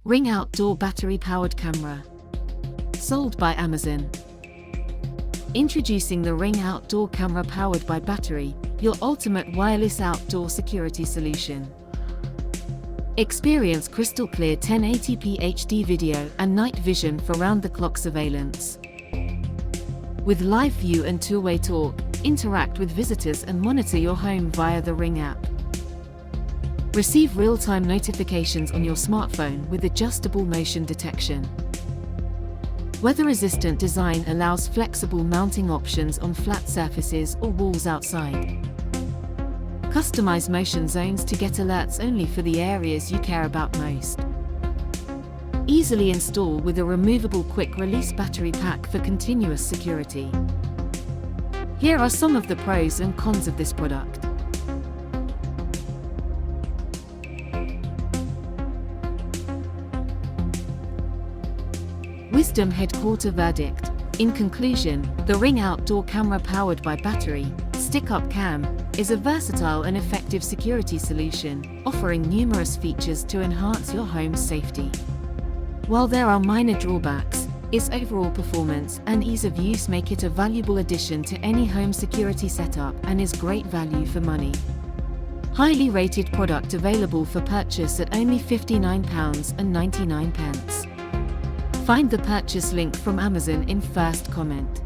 Ring Outdoor Battery-Powered Camera. Sold by Amazon. Introducing the Ring Outdoor Camera powered by battery, your ultimate wireless outdoor security solution. Experience crystal clear 1080p HD video and night vision for round-the-clock surveillance. With live view and two-way talk, interact with visitors and monitor your home via the Ring app. Receive real-time notifications on your smartphone with adjustable motion detection. Weather-resistant design allows flexible mounting options on flat surfaces or walls outside. Customize motion zones to get alerts only for the areas you care about most. Easily install with a removable quick-release battery pack for continuous security. Here are some of the pros and cons of this product. Wisdom Headquarter Verdict. In conclusion, the Ring Outdoor Camera powered by battery, Stick-Up Cam, is a versatile and effective security solution, offering numerous features to enhance your home's safety. While there are minor drawbacks, its overall performance and ease of use make it a valuable addition to any home security setup and is great value for money. Highly rated product available for purchase at only £59.99. Find the purchase link from Amazon in first comment.